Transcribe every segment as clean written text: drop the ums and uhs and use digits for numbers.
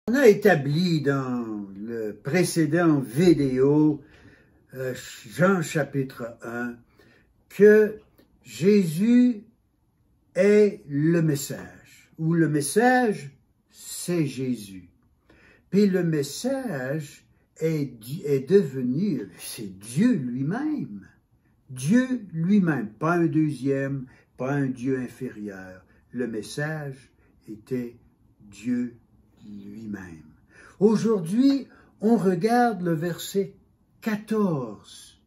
On a établi dans le précédent vidéo, Jean chapitre 1, que Jésus est le message, ou le message, c'est Jésus. Puis le message est devenu, c'est Dieu lui-même. Dieu lui-même, pas un deuxième, pas un Dieu inférieur. Le message était Dieu lui-même. Aujourd'hui, on regarde le verset 14,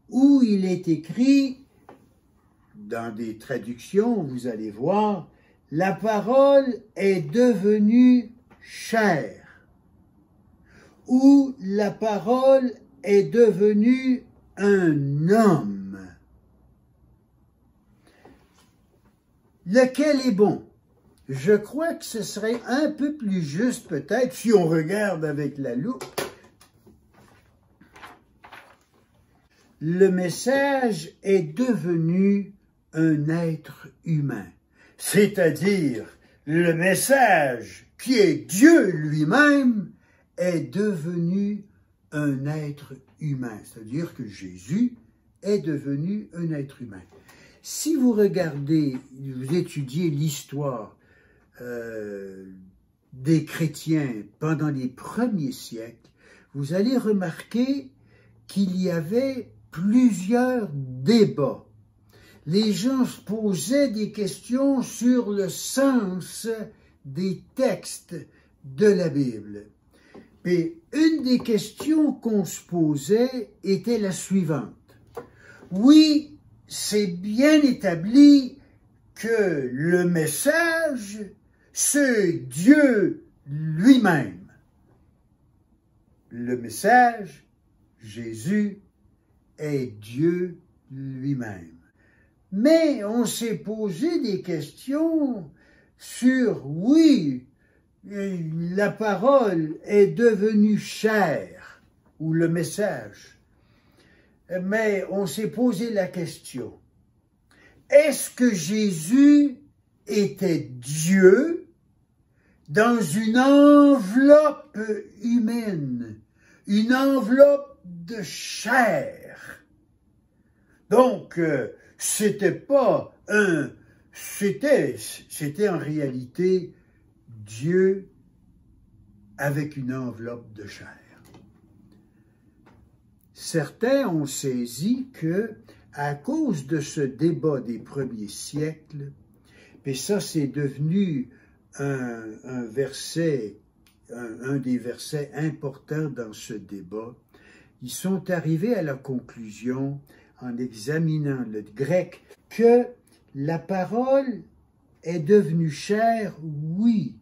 où il est écrit, dans des traductions, vous allez voir, « La parole est devenue chair » ou « La parole est devenue un homme ». Lequel est bon? Je crois que ce serait un peu plus juste, peut-être, si on regarde avec la loupe. Le message est devenu un être humain, c'est-à-dire le message qui est Dieu lui-même est devenu un être humain, c'est-à-dire que Jésus est devenu un être humain. Si vous regardez, vous étudiez l'histoire des chrétiens pendant les premiers siècles, vous allez remarquer qu'il y avait plusieurs débats. Les gens se posaient des questions sur le sens des textes de la Bible. Et une des questions qu'on se posait était la suivante. Oui, c'est bien établi que le message, c'est Dieu lui-même. Le message, Jésus, est Dieu lui-même. Mais on s'est posé des questions sur, oui, la parole est devenue chair, ou le message. Mais on s'est posé la question, est-ce que Jésus était Dieu dans une enveloppe humaine, une enveloppe de chair? Donc, c'était en réalité Dieu avec une enveloppe de chair. Certains ont saisi que, à cause de ce débat des premiers siècles, et ça c'est devenu un des versets importants dans ce débat, ils sont arrivés à la conclusion, en examinant le grec, que la parole est devenue chair, oui,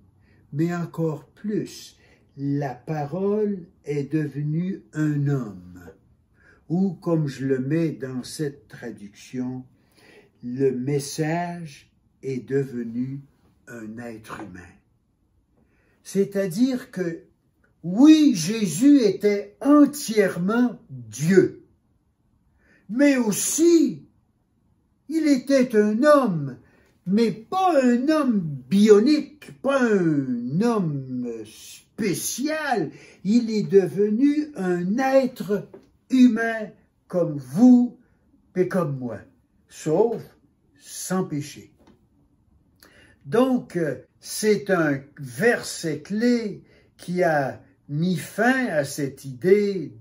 mais encore plus, la parole est devenue un homme. Ou, comme je le mets dans cette traduction, le message est devenu un être humain. C'est-à-dire que, oui, Jésus était entièrement Dieu, mais aussi, il était un homme, mais pas un homme bionique, pas un homme spécial, il est devenu un être humain comme vous et comme moi, sauf sans péché. Donc, c'est un verset clé qui a mis fin à cette idée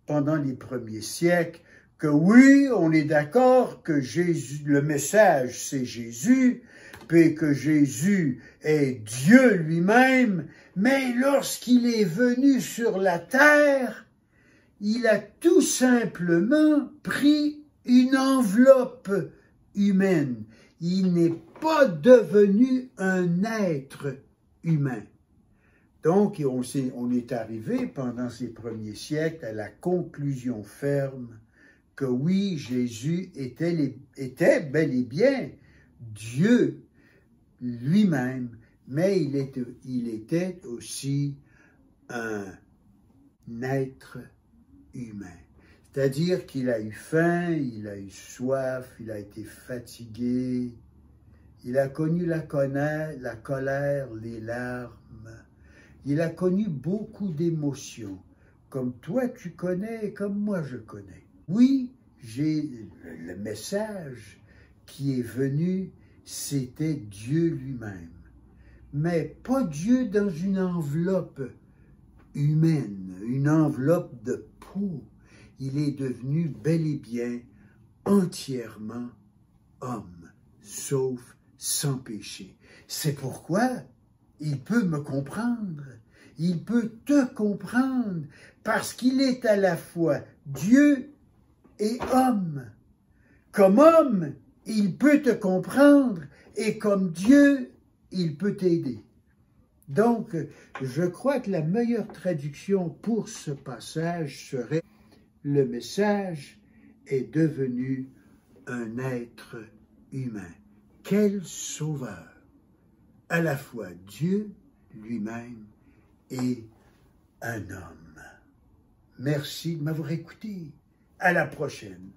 pendant les premiers siècles, que oui, on est d'accord que Jésus, le message c'est Jésus, puis que Jésus est Dieu lui-même, mais lorsqu'il est venu sur la terre, il a tout simplement pris une enveloppe humaine. Il n'est pas devenu un être humain. Donc, on est arrivé pendant ces premiers siècles à la conclusion ferme que oui, Jésus était bel et bien Dieu lui-même, mais il était aussi un être humain. C'est-à-dire qu'il a eu faim, il a eu soif, il a été fatigué, il a connu la colère, les larmes, Il a connu beaucoup d'émotions, comme toi tu connais et comme moi je connais. Oui, le message qui est venu, c'était Dieu lui-même. Mais pas Dieu dans une enveloppe humaine, une enveloppe de peau. Il est devenu bel et bien entièrement homme, sauf sans péché. C'est pourquoi il peut me comprendre, il peut te comprendre, parce qu'il est à la fois Dieu et homme. Comme homme, il peut te comprendre, et comme Dieu, il peut t'aider. Donc, je crois que la meilleure traduction pour ce passage serait « Le message est devenu un être humain. » Quel sauveur! À la fois Dieu lui-même et un homme. Merci de m'avoir écouté. À la prochaine.